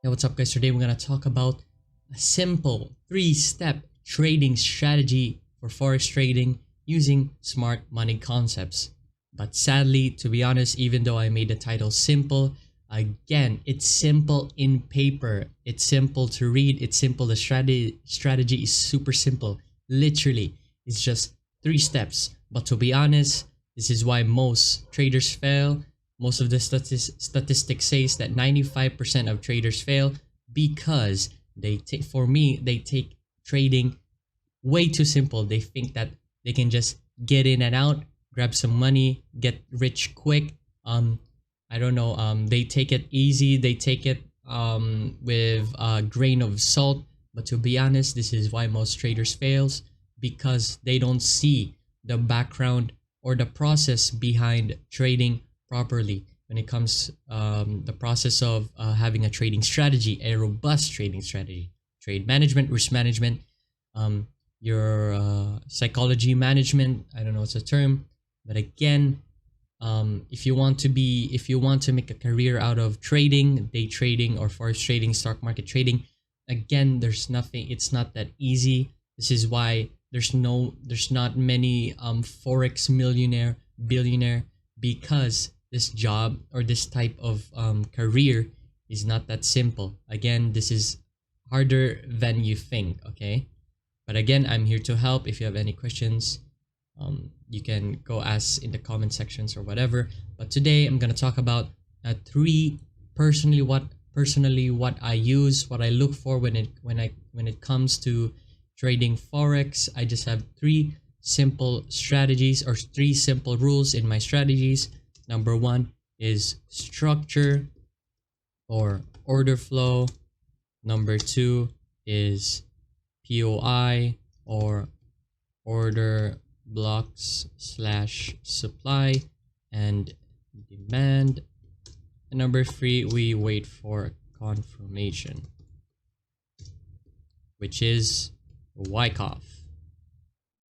Now what's up guys, today we're going to talk about a simple 3-step trading strategy for Forex trading using smart money concepts. But sadly, to be honest, even though I made the title simple, again, it's simple in paper. It's simple to read, it's simple, the strategy is super simple. Literally, it's just 3 steps. But to be honest, this is why most traders fail. Most of the statistics says that 95% of traders fail because they take trading way too simple. They think that they can just get in and out, grab some money, get rich quick. I don't know. They take it easy. They take it with a grain of salt. But to be honest, this is why most traders fails, because they don't see the background or the process behind trading properly. When it comes the process of having a trading strategy, a robust trading strategy, trade management, risk management, your psychology management. I don't know what's the term, but again, if you want to make a career out of trading, day trading or forex trading, stock market trading, again, there's nothing. It's not that easy. This is why there's not many forex millionaire, billionaire, because this job or this type of career is not that simple. Again, this is harder than you think, okay? But again, I'm here to help. If you have any questions, you can go ask in the comment sections or whatever. But today I'm gonna talk about 3 personally what I use, what I look for when it comes to trading forex. I just have 3 simple strategies or 3 simple rules in my strategies. Number 1 is structure or order flow. Number 2 is POI or order blocks / supply and demand. And number 3, we wait for confirmation, which is Wyckoff.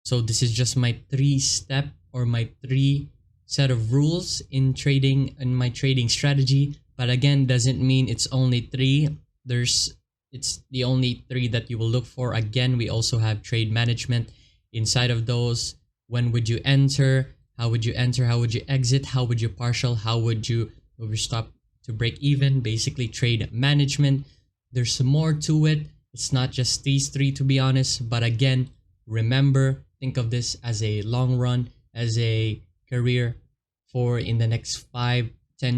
So this is just my 3-step or my 3 set of rules in trading, in my trading strategy. But again, doesn't mean it's only 3. It's the only 3 that you will look for. Again, we also have trade management inside of those. When would you enter? How would you enter? How would you exit? How would you partial? How would you stop to break even? Basically, trade management. There's more to it. It's not just these 3, to be honest. But again, remember, think of this as a long run, as a career for in the next 5-10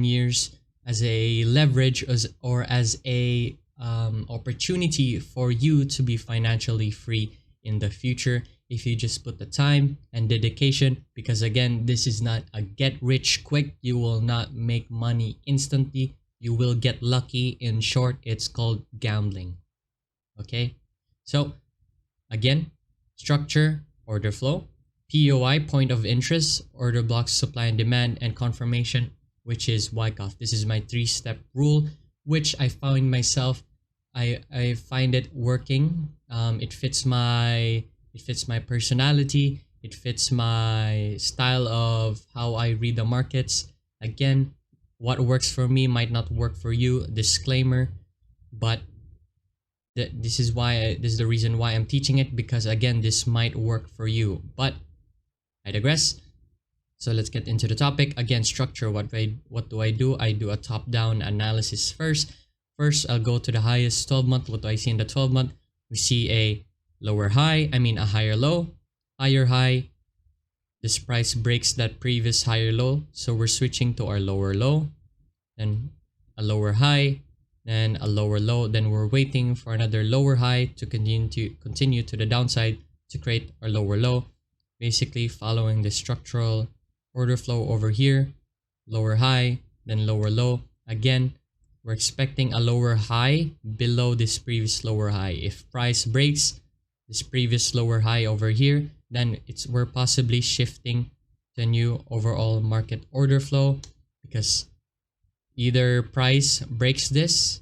years, as a leverage, or as a opportunity for you to be financially free in the future if you just put the time and dedication. Because again, this is not a get rich quick. You will not make money instantly. You will get lucky. In short, it's called gambling. Okay, so again, structure, order flow, POI, point of interest, order blocks, supply and demand, and confirmation, which is Wyckoff. This is my 3-step rule, which I found myself, I find it working. It fits my personality. It fits my style of how I read the markets. Again, what works for me might not work for you. Disclaimer, but this is the reason why I'm teaching it, because again, this might work for you. But I digress. So let's get into the topic. Again, structure. What do I do? I do a top-down analysis first. First, I'll go to the highest 12-month. What do I see in the 12-month? We see a lower high. I mean a higher low, higher high. This price breaks that previous higher low, so we're switching to our lower low, then a lower high, then a lower low. Then we're waiting for another lower high to continue to the downside to create our lower low. Basically following the structural order flow over here, lower high, then lower low. Again, we're expecting a lower high below this previous lower high. If price breaks this previous lower high over here, then we're possibly shifting to a new overall market order flow, because either price breaks this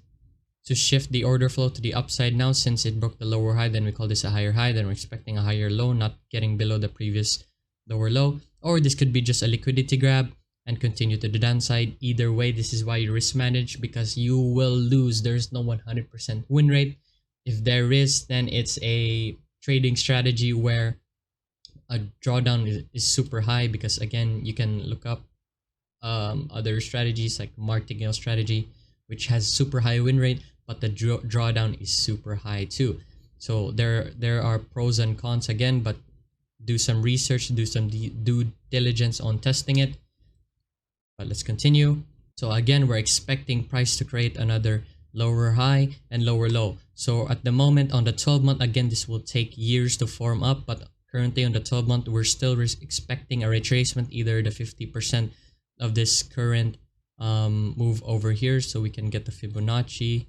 to shift the order flow to the upside now, since it broke the lower high, then we call this a higher high, then we're expecting a higher low, not getting below the previous lower low. Or this could be just a liquidity grab. and continue to the downside. Either way, this is why you risk manage, because you will lose. There's no 100% win rate. If there is, then it's a trading strategy where a drawdown is super high, because again, you can look up other strategies like martingale strategy, which has super high win rate, but the drawdown is super high too. So there are pros and cons again, but do some research, do some due diligence on testing it. But let's continue. So again, we're expecting price to create another lower high and lower low. So at the moment on the 12-month, again, this will take years to form up, but currently on the 12-month, we're still expecting a retracement, either the 50% of this current move over here, so we can get the Fibonacci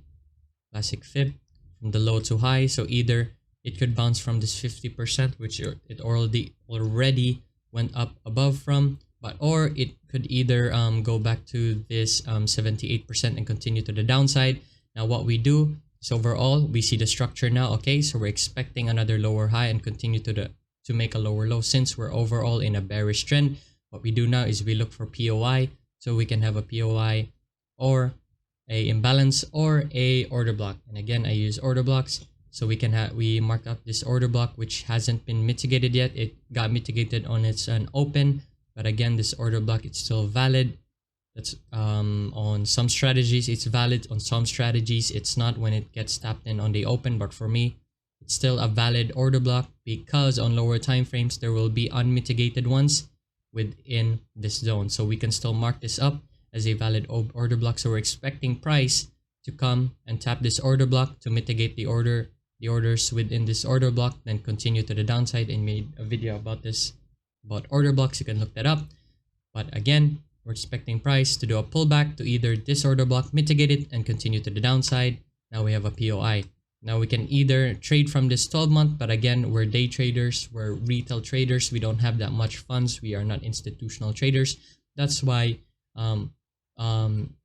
classic fib from the low to high. So either it could bounce from this 50%, which it already went up above from, or it could either go back to this 78% and continue to the downside. Now what we do is, overall, we see the structure now. Okay, so we're expecting another lower high and continue to make a lower low. Since we're overall in a bearish trend, what we do now is we look for POI, so we can have a POI or a imbalance or a order block. And again, I use order blocks, so we mark up this order block which hasn't been mitigated yet. It got mitigated on its open, but again, this order block, it's still valid. That's on some strategies it's valid, on some strategies it's not when it gets tapped in on the open. But for me, it's still a valid order block, because on lower time frames there will be unmitigated ones within this zone. So we can still mark this up as a valid order block. So we're expecting price to come and tap this order block to mitigate the orders within this order block, then continue to the downside. And made a video about this, about order blocks, you can look that up. But again, we're expecting price to do a pullback to either this order block, mitigate it, and continue to the downside. Now we have a POI. Now we can either trade from this 12-month, but again, we're day traders, we're retail traders, we don't have that much funds, we are not institutional traders. That's why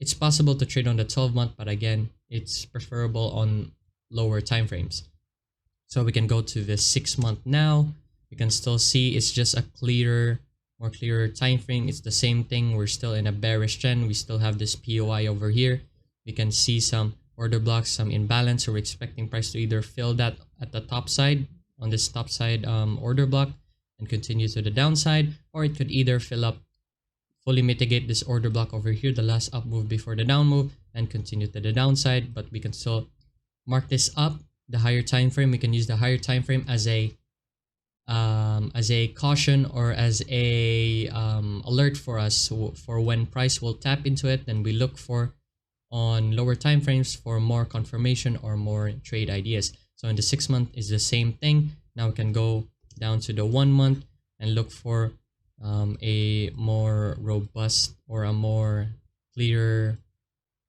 it's possible to trade on the 12-month, but again, it's preferable on lower time frames. So we can go to the 6-month now. You can still see it's just a more clearer time frame. It's the same thing. We're still in a bearish trend. We still have this POI over here. We can see some order blocks, some imbalance. So we're expecting price to either fill that at the top side, on this top side order block, and continue to the downside, or it could either fill up, fully mitigate this order block over here, the last up move before the down move, and continue to the downside. But we can still mark this up, the higher time frame. We can use the higher time frame as a caution, or as a alert for us, so for when price will tap into it. Then we look for on lower time frames for more confirmation or more trade ideas. So in the 6-month is the same thing. Now we can go down to the 1-month and look for a more robust or a more clear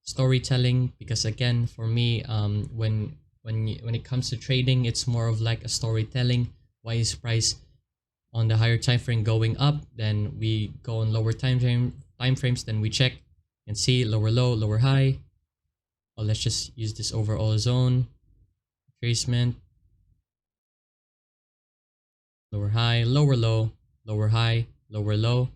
storytelling, because again, for me, when it comes to trading, it's more of like a storytelling. Why is price on the higher time frame going up? Then we go on lower time frames, then we check and see lower low, lower high. Well, let's just use this overall zone tracement. Lower high, lower low, lower high, lower low.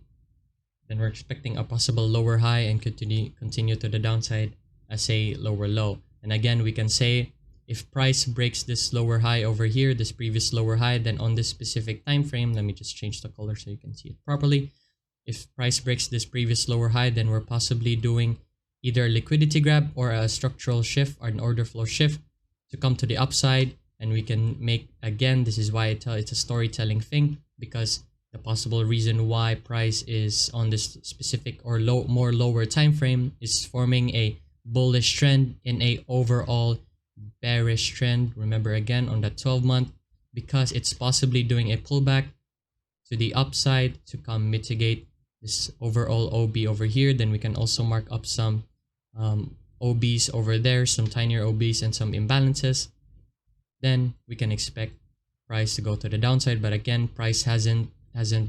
Then we're expecting a possible lower high and continue to the downside as a lower low. And again, we can say if price breaks this lower high over here, this previous lower high, then on this specific time frame, let me just change the color so you can see it properly. If price breaks this previous lower high, then we're possibly doing either a liquidity grab or a structural shift or an order flow shift to come to the upside. And we can make, again, this is why I tell it's a storytelling thing, because the possible reason why price is on this specific or more lower time frame is forming a bullish trend in a overall bearish trend. Remember, again, on the 12-month, because it's possibly doing a pullback to the upside to come mitigate this overall OB over here. Then we can also mark up some OBs over there, some tinier OBs and some imbalances. Then we can expect price to go to the downside, but again, price hasn't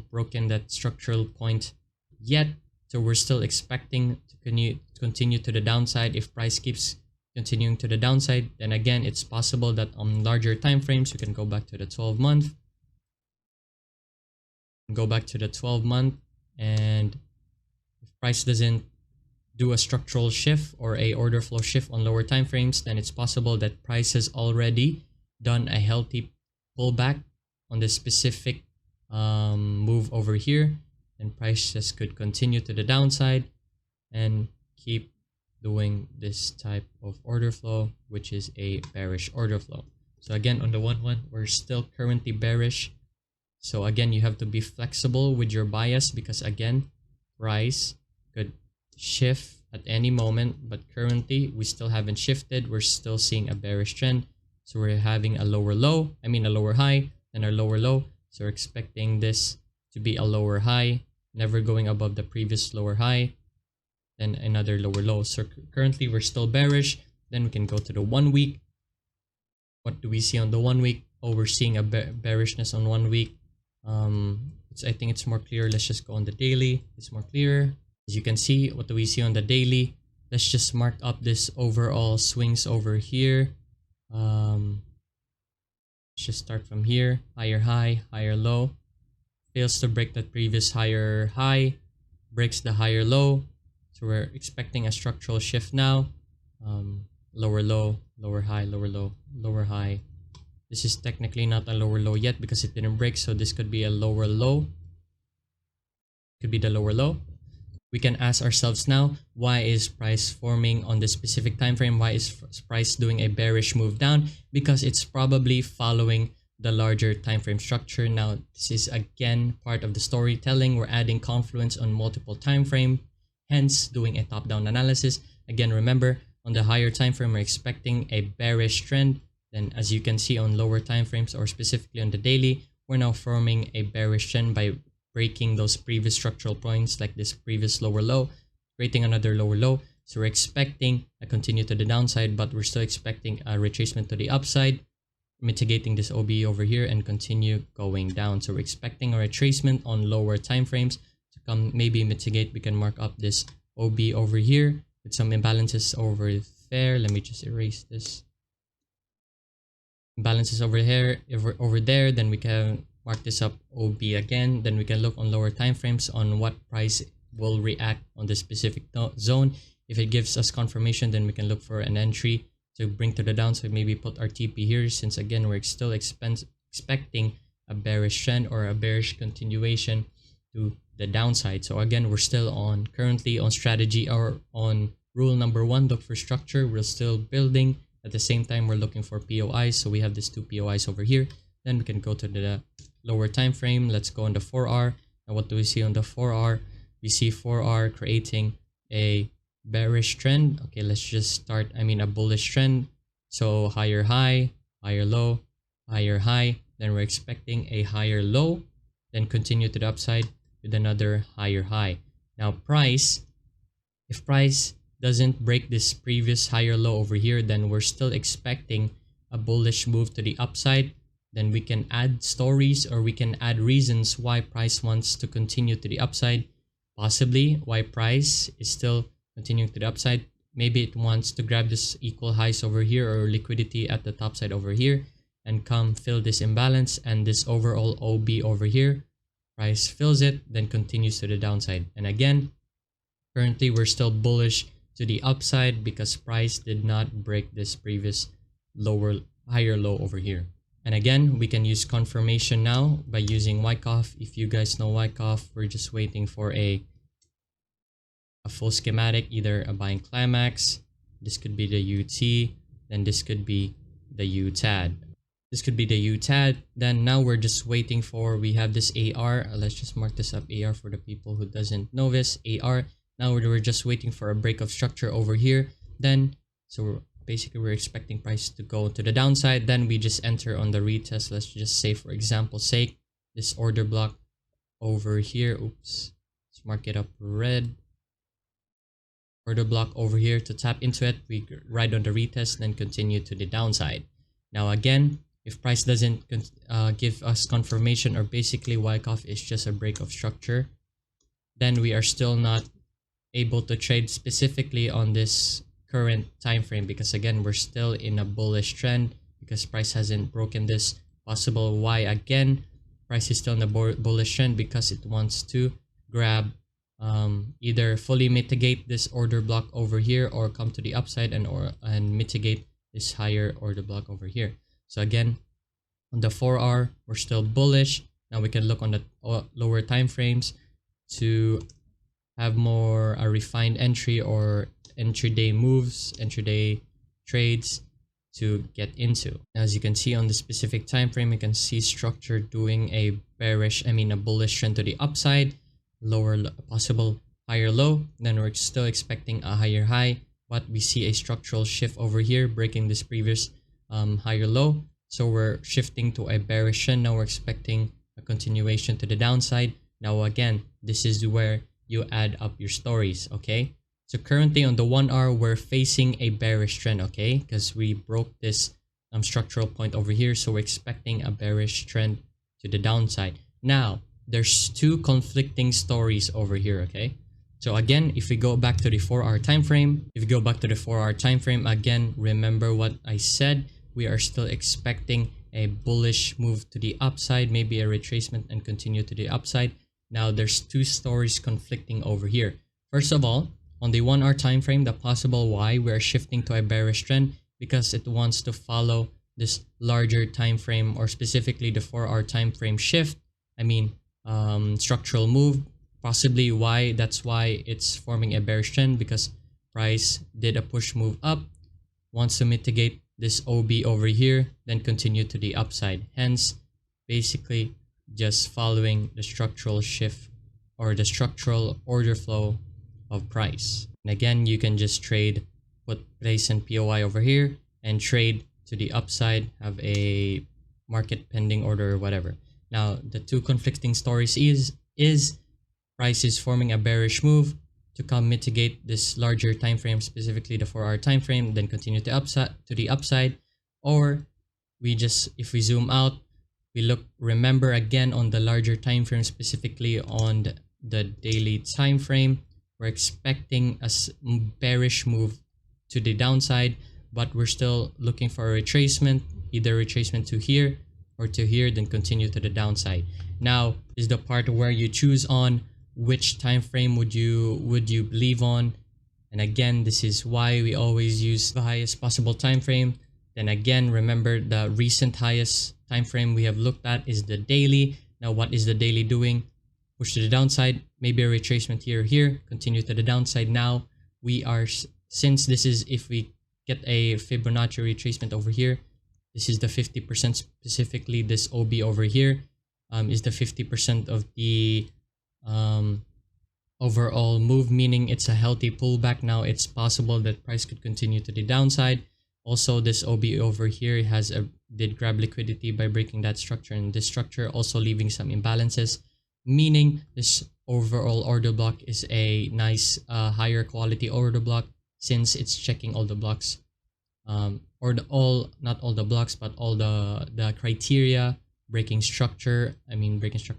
broken that structural point yet, so we're still expecting to continue to the downside. If price keeps continuing to the downside, then again, it's possible that on larger time frames, you can go back to the 12-month, and If price doesn't do a structural shift or a order flow shift on lower time frames, then it's possible that price has already done a healthy pullback on this specific move over here, and prices could continue to the downside and keep doing this type of order flow, which is a bearish order flow. So again, on the 1-1, we're still currently bearish. So again, you have to be flexible with your bias, because again, price could shift at any moment, but currently we still haven't shifted. We're still seeing a bearish trend. So we're having a lower high, then a lower low. So we're expecting this to be a lower high, never going above the previous lower high, then another lower low. So currently we're still bearish. Then we can go to the 1 week. What do we see on the 1 week? Oh, we're seeing a bearishness on 1 week. I think it's more clear. Let's just go on the daily. It's more clear. As you can see, what do we see on the daily? Let's just mark up this overall swings over here. Let's just start from here. Higher high, higher low. Fails to break that previous higher high. Breaks the higher low. So we're expecting a structural shift now. Lower low, lower high, lower low, lower high. This is technically not a lower low yet because it didn't break. So this could be a lower low. Could be the lower low. We can ask ourselves now, why is price forming on this specific time frame? Why is price doing a bearish move down? Because it's probably following the larger time frame structure. Now, this is again part of the storytelling. We're adding confluence on multiple time frame, hence doing a top-down analysis. Again, remember, on the higher time frame, we're expecting a bearish trend. Then as you can see on lower time frames, or specifically on the daily, we're now forming a bearish trend by breaking those previous structural points, like this previous lower low, creating another lower low. So we're expecting a continue to the downside, but we're still expecting a retracement to the upside, mitigating this OB over here and continue going down. So we're expecting a retracement on lower time frames to come maybe mitigate. We can mark up this OB over here with some imbalances over there. Let me just erase this. Imbalances over here, over there, then we can mark this up OB again. Then we can look on lower time frames on what price will react on this specific zone. If it gives us confirmation, then we can look for an entry to bring to the downside. Maybe put our TP here, since again we're still expecting a bearish trend or a bearish continuation to the downside. So again, we're still currently on strategy, or on rule number 1, look for structure. We're still building. At the same time, we're looking for POIs. So we have these 2 POIs over here. Then we can go to the lower time frame. Let's go on the 4R. And what do we see on the 4R? We see 4R creating a bearish trend. Okay, let's just start, a bullish trend. So higher high, higher low, higher high. Then we're expecting a higher low, then continue to the upside with another higher high. Now if price doesn't break this previous higher low over here, then we're still expecting a bullish move to the upside. Then we can add stories, or we can add reasons why price wants to continue to the upside. Possibly why price is still continuing to the upside. Maybe it wants to grab this equal highs over here, or liquidity at the top side over here, and come fill this imbalance and this overall OB over here. Price fills it, then continues to the downside. And again, currently we're still bullish to the upside because price did not break this previous higher low over here. And again, we can use confirmation now by using Wyckoff. If you guys know Wyckoff, we're just waiting for a full schematic, either a buying climax. This could be the UT, then this could be the UTAD. This could be the UTAD. Then now we're just waiting for, we have this AR. Let's just mark this up, AR, for the people who doesn't know this, AR. Now we're just waiting for a break of structure over here. Then, so basically we're expecting price to go to the downside. Then we just enter on the retest. Let's just say, for example's sake, this order block over here. Oops, let's mark it up red. Order block over here. To tap into it, we ride on the retest, then continue to the downside. Now again, if price doesn't give us confirmation, or basically Wyckoff is just a break of structure, then we are still not able to trade specifically on this current time frame, because again, we're still in a bullish trend because price hasn't broken this possible Y again. Price is still in the bullish trend because it wants to grab either fully mitigate this order block over here or come to the upside and mitigate this higher order block over here. So again, on the 4-hour, we're still bullish. Now we can look on the lower time frames to have more a refined entry or intraday moves, intraday trades to get into. As you can see on the specific time frame, you can see structure doing a bullish trend to the upside, lower possible higher low. Then we're still expecting a higher high, but we see a structural shift over here, breaking this previous higher low. So we're shifting to a bearish trend. Now we're expecting a continuation to the downside. Now again, this is where you add up your stories, okay? So currently on the 1-hour, we're facing a bearish trend, okay? Because we broke this structural point over here. So we're expecting a bearish trend to the downside. Now, there's two conflicting stories over here, okay? So again, if we go back to the 4-hour time frame, again, remember what I said. We are still expecting a bullish move to the upside, maybe a retracement and continue to the upside. Now, there's two stories conflicting over here. First of all, on the 1-hour time frame, the possible why we are shifting to a bearish trend because it wants to follow this larger time frame, or specifically the 4-hour time frame shift. Structural move. Possibly why that's why it's forming a bearish trend, because price did a push move up, wants to mitigate this OB over here, then continue to the upside. Hence, basically just following the structural shift or the structural order flow of price. And again, you can just trade, put place and POI over here and trade to the upside, have a market pending order or whatever. Now, the two conflicting stories is price is forming a bearish move to come mitigate this larger time frame, specifically the 4-hour time frame, then continue to the upside. Or we just, if we zoom out, remember again on the larger time frame, specifically on the daily time frame, we're expecting a bearish move to the downside, but we're still looking for a retracement, either retracement to here or to here, then continue to the downside. Now is the part where you choose on which time frame would you believe on. And again, this is why we always use the highest possible time frame. Then again, remember the recent highest time frame we have looked at is the daily. Now what is the daily doing? Push to the downside, maybe a retracement here, continue to the downside. Now we are, since this is, if we get a Fibonacci retracement over here, this is the 50%, specifically this OB over here is the 50% of the overall move, meaning it's a healthy pullback. Now it's possible that price could continue to the downside. Also, this OB over here did grab liquidity by breaking that structure, and this structure also leaving some imbalances, meaning this overall order block is a nice higher quality order block, since it's checking all the blocks, not all the blocks, but all the criteria, breaking structure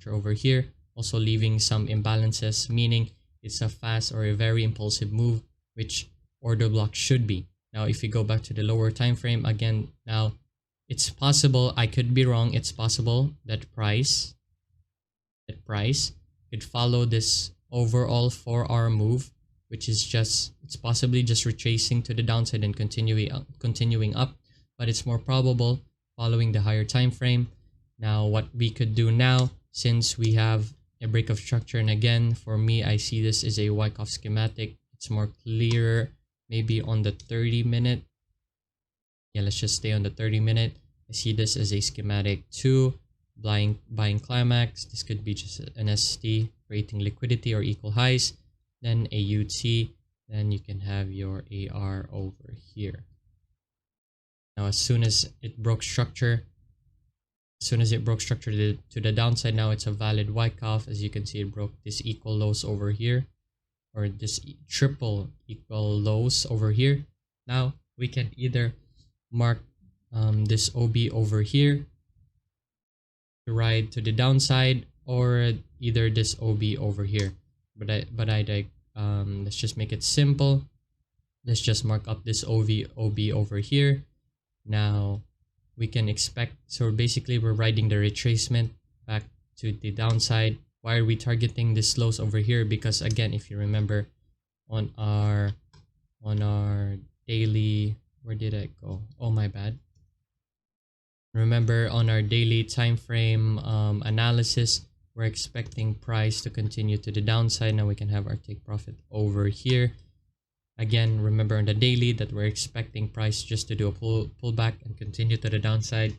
over here, also leaving some imbalances, meaning it's a fast or a very impulsive move, which order block should be. Now if we go back to the lower time frame again, now it's possible, I could be wrong, it's possible that price could follow this overall 4-hour move, which is it's possibly just retracing to the downside and continuing up, but it's more probable following the higher time frame. Now what we could do now, since we have a break of structure, and again, for me, I see this as a Wyckoff schematic, it's more clearer maybe on the 30-minute. Yeah, let's just stay on the 30-minute. I see this as a schematic 2, buying climax. This could be just an ST creating liquidity or equal highs, then a UT, then you can have your AR over here. Now as soon as it broke structure to the downside, now it's a valid Wyckoff. As you can see, it broke this equal lows over here, or this triple equal lows over here. Now we can either mark this OB over here to ride to the downside, or either this OB over here. Let's just make it simple. Let's just mark up this OB over here. Now we can expect, so basically we're riding the retracement back to the downside. Why are we targeting these lows over here? Because again, if you remember on our daily, where did I go? Oh, my bad. Remember on our daily time frame analysis, we're expecting price to continue to the downside. Now we can have our take profit over here. Again, remember on the daily that we're expecting price just to do a pullback and continue to the downside.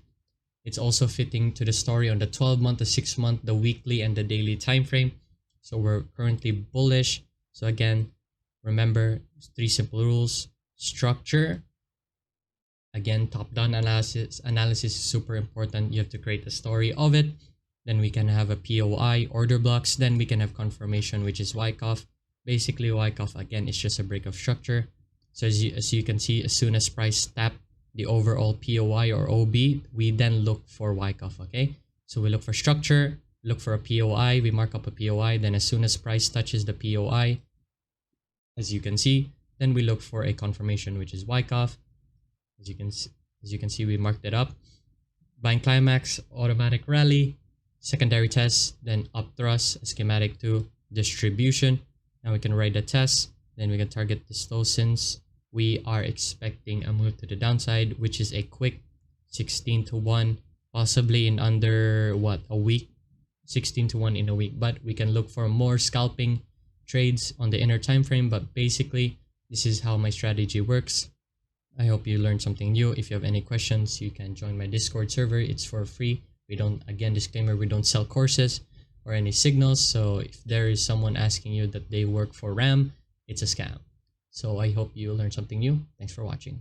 It's also fitting to the story on the 12-month, the 6-month, the weekly, and the daily time frame. So we're currently bullish. So again, remember 3 simple rules. Structure. Again, top-down analysis is super important. You have to create a story of it. Then we can have a POI, order blocks. Then we can have confirmation, which is Wyckoff. Basically, Wyckoff, again, is just a break of structure. So as you can see, as soon as price tap the overall POI or OB, we then look for Wyckoff, okay? So we look for structure, look for a POI, we mark up a POI. Then as soon as price touches the POI, as you can see, then we look for a confirmation, which is Wyckoff. As you can see, we marked it up. Buying climax, automatic rally, secondary test, then up thrust, schematic to distribution. Now we can write the test, then we can target this low since we are expecting a move to the downside, which is a quick 16-1, possibly in under what, a week, 16-1 in a week. But we can look for more scalping trades on the inner time frame. But basically, this is how my strategy works. I hope you learned something new. If you have any questions, you can join my Discord server. It's for free. We don't, again, disclaimer, we don't sell courses or any signals. So if there is someone asking you that they work for RAM, it's a scam. So I hope you learned something new. Thanks for watching.